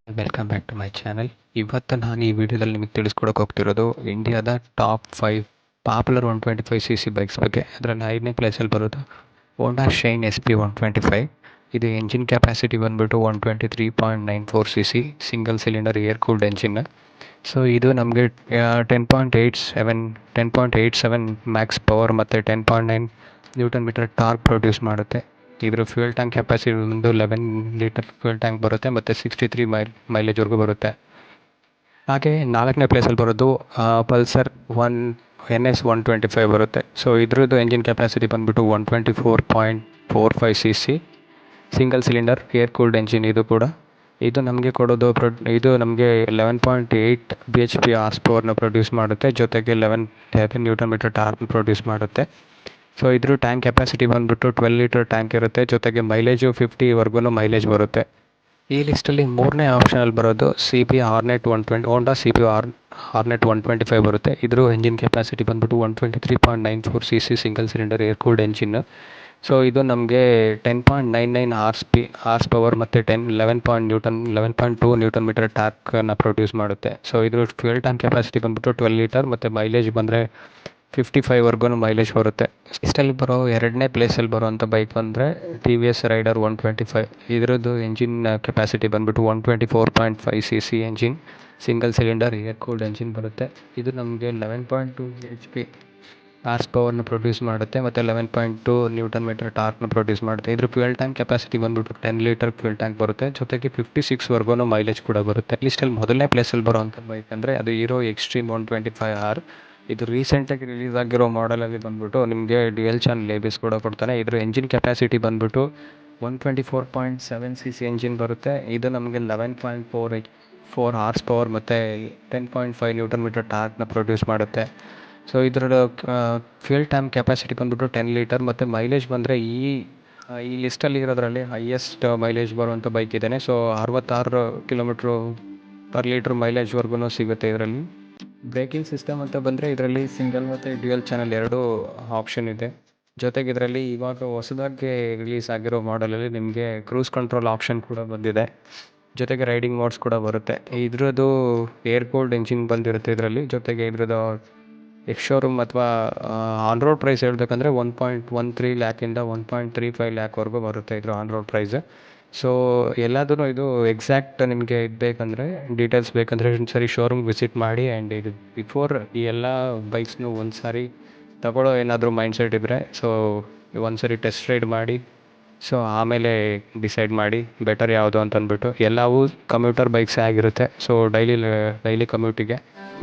Welcome back to my channel. ಇವತ್ತು ನಾನು ಈ ವಿಡಿಯೋದಲ್ಲಿ ನಿಮಗೆ ತಿಳಿಸ್ಕೊಡಕ್ಕೆ ಹೋಗ್ತಿರೋದು ಇಂಡಿಯಾದ ಟಾಪ್ 5 ಪಾಪ್ಯುಲರ್ 125cc ಬೈಕ್ಸ್ ಬಗ್ಗೆ. ಅದರಲ್ಲಿ 5ನೇ ಪ್ಲೇಸಲ್ಲಿ ಬರೋದು ಹೋಂಡಾ ಶೈನ್ SP 125. ಇದು ಎಂಜಿನ್ ಕೆಪಾಸಿಟಿ ಬಂದುಬಿಟ್ಟು 123.94cc single cylinder air cooled engine. So ಇದು ನಮಗೆ 10.87 ಮ್ಯಾಕ್ಸ್ ಪವರ್ ಮತ್ತು 10.9 ನ್ಯೂಟನ್ ಮೀಟರ್ ಟಾರ್ಕ್ ಪ್ರೊಡ್ಯೂಸ್ ಮಾಡುತ್ತೆ. ಇದರ ಫ್ಯೂಯಲ್ ಟ್ಯಾಂಕ್ ಕೆಪಾಸಿಟಿ ಒಂದು 11 ಲೀಟರ್ ಫ್ಯೂಯಲ್ ಟ್ಯಾಂಕ್ ಬರುತ್ತೆ ಮತ್ತು 63 ಮೈಲೇಜ್ವರೆಗೂ ಬರುತ್ತೆ. ಹಾಗೆ 4ನೇ ಪ್ಲೇಸಲ್ಲಿ ಬರೋದು ಪಲ್ಸರ್ NS 125 ಬರುತ್ತೆ. ಸೊ ಇದ್ರದ್ದು ಎಂಜಿನ್ ಕೆಪಾಸಿಟಿ ಬಂದುಬಿಟ್ಟು 124.45cc single cylinder air cooled engine. ಇದು ನಮಗೆ ಕೊಡೋದು ಇದು ನಮಗೆ 11.8 BHP ಹಾರ್ಸ್ ಪವರ್ನ ಪ್ರೊಡ್ಯೂಸ್ ಮಾಡುತ್ತೆ, ಜೊತೆಗೆ 11 ನ್ಯೂಟನ್ ಮೀಟರ್ ಟಾರ್ಕ್ ಪ್ರೊಡ್ಯೂಸ್ ಮಾಡುತ್ತೆ. ಸೊ ಇದ್ರ ಟ್ಯಾಂಕ್ ಕೆಪಾಸಿಟಿ ಬಂದುಬಿಟ್ಟು 12 ಲೀಟರ್ ಟ್ಯಾಂಕ್ ಇರುತ್ತೆ, ಜೊತೆಗೆ ಮೈಲೇಜು 50ವರೆಗೂ ಮೈಲೇಜ್ ಬರುತ್ತೆ. ಈ ಲಿಸ್ಟಲ್ಲಿ 3ನೇ ಆಪ್ಷನಲ್ಲಿ ಬರೋದು CB hornet 120 Honda CB hornet 125 ಬರುತ್ತೆ. ಇದ್ರ ಎಂಜಿನ್ ಕೆಪಾಸಿಟಿ ಬಂದುಬಿಟ್ಟು 123.94cc single cylinder air cooled engine. So ಇದು ನಮಗೆ 10.99 ಹಾರ್ಸ್ ಪವರ್ ಮತ್ತು 11.2 ನ್ಯೂಟನ್ ಮೀಟರ್ ಟಾರ್ಕನ್ನು ಪ್ರೊಡ್ಯೂಸ್ ಮಾಡುತ್ತೆ. ಸೊ ಇದ್ರ ಫ್ಯೂಯಲ್ ಟ್ಯಾಂಕ್ ಕೆಪಾಸಿಟಿ ಬಂದುಬಿಟ್ಟು 12 ಲೀಟರ್ ಮತ್ತು ಮೈಲೇಜ್ ಬಂದರೆ 55ವರೆಗೂ ಮೈಲೇಜ್ ಬರುತ್ತೆ. ಇಷ್ಟಲ್ಲಿ ಬರೋ 2ನೇ ಪ್ಲೇಸಲ್ಲಿ ಬರೋವಂಥ ಬೈಕ್ ಬಂದರೆ TVS ರೈಡರ್ 125. ಇದರದ್ದು ಎಂಜಿನ್ ಕೆಪಾಸಿಟಿ ಬಂದುಬಿಟ್ಟು 124.5cc engine single cylinder air cooled engine ಬರುತ್ತೆ. ಇದು ನಮಗೆ 11.2 HP ಹಾರ್ಸ್ ಪವರ್ನ ಪ್ರೊಡ್ಯೂಸ್ ಮಾಡುತ್ತೆ ಮತ್ತು 11.2 ನ್ಯೂಟನ್ ಮೀಟರ್ ಟಾರ್ಕ್ನ ಪ್ರೊಡ್ಯೂಸ್ ಮಾಡುತ್ತೆ. ಇದ್ರ ಫ್ಯೂಯಲ್ ಟ್ಯಾಂಕ್ ಕೆಪಾಸಿಟಿ ಬಂದುಬಿಟ್ಟು 10 ಲೀಟರ್ ಫ್ಯೂಯಲ್ ಟ್ಯಾಂಕ್ ಬರುತ್ತೆ, ಜೊತೆಗೆ 56ವರೆಗೂ ಮೈಲೇಜ್ ಕೂಡ ಬರುತ್ತೆ. ಲಿಸ್ಟಲ್ಲಿ ಮೊದಲನೇ ಪ್ಲೇಸಲ್ಲಿ ಬರೋವಂಥ ಬೈಕ್ ಅಂದರೆ ಅದು ಹೀರೋ ಎಕ್ಸ್ಟ್ರೀಮ್ 125R. ಇದು ರೀಸೆಂಟಾಗಿ ರಿಲೀಸ್ ಆಗಿರೋ ಮಾಡೆಲಲ್ಲಿ ಬಂದುಬಿಟ್ಟು ನಿಮಗೆ ಡ್ಯುಯಲ್ ಚಾನಲ್ ABS ಕೂಡ ಕೊಡ್ತಾನೆ. ಇದರ ಎಂಜಿನ್ ಕೆಪಾಸಿಟಿ ಬಂದುಬಿಟ್ಟು 124.7cc ಎಂಜಿನ್ ಬರುತ್ತೆ. ಇದು ನಮಗೆ 11.4 ಹಾರ್ಸ್ ಪವರ್ ಮತ್ತು 10.5 ನ್ಯೂಟನ್ ಮೀಟರ್ ಟಾರ್ಕ್ನ ಪ್ರೊಡ್ಯೂಸ್ ಮಾಡುತ್ತೆ. ಸೊ ಇದರ ಫ್ಯೂಯಲ್ ಟ್ಯಾಂಕ್ ಕೆಪಾಸಿಟಿ ಬಂದುಬಿಟ್ಟು 10 ಲೀಟರ್ ಮತ್ತು ಮೈಲೇಜ್ ಬಂದರೆ ಈ ಲಿಸ್ಟಲ್ಲಿ ಇರೋದ್ರಲ್ಲಿ ಹೈಯೆಸ್ಟ್ ಮೈಲೇಜ್ ಬರುವಂಥ ಬೈಕ್ ಇದ್ದಾನೆ. ಸೊ 66 ಕಿಲೋಮೀಟ್ರು ಪರ್ ಲೀಟ್ರ್ ಮೈಲೇಜ್ವರೆಗೂ ಸಿಗುತ್ತೆ. ಇದರಲ್ಲಿ ಬ್ರೇಕಿಂಗ್ ಸಿಸ್ಟಮ್ ಅಂತ ಬಂದರೆ ಇದರಲ್ಲಿ ಸಿಂಗಲ್ ಮತ್ತು ಡ್ಯುಯಲ್ ಚಾನಲ್ 2 ಆಪ್ಷನ್ ಇದೆ. ಜೊತೆಗೆ ಇದರಲ್ಲಿ ಇವಾಗ ಹೊಸದಾಗಿ ರಿಲೀಸ್ ಆಗಿರೋ ಮಾಡೆಲಲ್ಲಿ ನಿಮಗೆ ಕ್ರೂಸ್ ಕಂಟ್ರೋಲ್ ಆಪ್ಷನ್ ಕೂಡ ಬಂದಿದೆ, ಜೊತೆಗೆ ರೈಡಿಂಗ್ ಮೋಡ್ಸ್ ಕೂಡ ಬರುತ್ತೆ. ಇದ್ರದ್ದು ಏರ್ ಕೂಲ್ಡ್ ಎಂಜಿನ್ ಬಂದಿರುತ್ತೆ ಇದರಲ್ಲಿ. ಜೊತೆಗೆ ಇದ್ರದ್ದು ಎಕ್ಸ್-ಶೋರೂಮ್ ಅಥವಾ ಆನ್ ರೋಡ್ ಪ್ರೈಸ್ ಹೇಳಬೇಕಂದ್ರೆ 1.13 ಲ್ಯಾಕಿಂದ 1.35 ಲ್ಯಾಕ್ವರೆಗೂ ಬರುತ್ತೆ ಇದ್ರ ಆನ್ ರೋಡ್ ಪ್ರೈಸ್. ಸೊ ಎಲ್ಲದೂ ಇದು ಎಕ್ಸಾಕ್ಟ್ ನಿಮಗೆ ಬೇಕಂದರೆ ಡೀಟೇಲ್ಸ್ ಬೇಕಂದರೆ ಒಂದು ಸರಿ ಶೋರೂಮ್ಗೆ ವಿಸಿಟ್ ಮಾಡಿ. ಆ್ಯಂಡ್ ಇದು ಬಿಫೋರ್ ಈ ಎಲ್ಲ ಬೈಕ್ಸ್ನು ಒಂದು ಸಾರಿ ತಗೊಳ್ಳೋ ಏನಾದರೂ ಮೈಂಡ್ಸೆಟ್ ಇದ್ದರೆ ಸೊ ಒಂದು ಸರಿ ಟೆಸ್ಟ್ ರೈಡ್ ಮಾಡಿ, ಸೊ ಆಮೇಲೆ ಡಿಸೈಡ್ ಮಾಡಿ ಬೆಟರ್ ಯಾವುದು ಅಂತಂದ್ಬಿಟ್ಟು. ಎಲ್ಲವೂ ಕಮ್ಯೂಟರ್ ಬೈಕ್ಸೇ ಆಗಿರುತ್ತೆ. So daily ಕಮ್ಯೂಟಿಗೆ